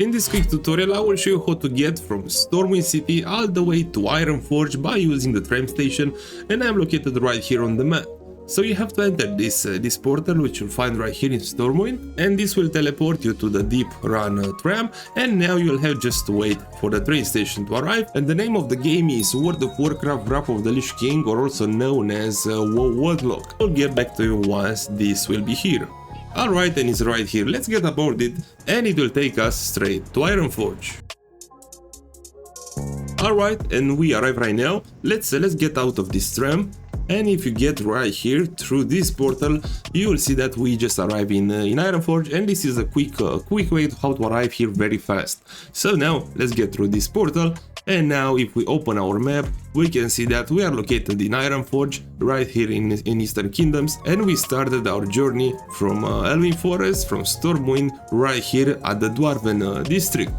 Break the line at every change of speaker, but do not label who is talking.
In this quick tutorial I will show you how to get from Stormwind City all the way to Ironforge by using the tram station, and I'm located right here on the map. So you have to enter this portal, which you'll find right here in Stormwind, and this will teleport you to the Deeprun Tram, and now you'll have just to wait for the train station to arrive. And the name of the game is World of Warcraft Wrath of the Lich King, or also known as WoTLK. I'll get back to you once this will be here. Alright, and it's right here. Let's get aboard it, and it will take us straight to Ironforge. Alright, and we arrive right now. Let's get out of this tram. And if you get right here through this portal, you will see that we just arrived in Ironforge, and this is a quick way to how to arrive here very fast. So now let's get through this portal, and now if we open our map, we can see that we are located in Ironforge, right here in Eastern Kingdoms, and we started our journey from Elwyn Forest, from Stormwind, right here at the Dwarven district.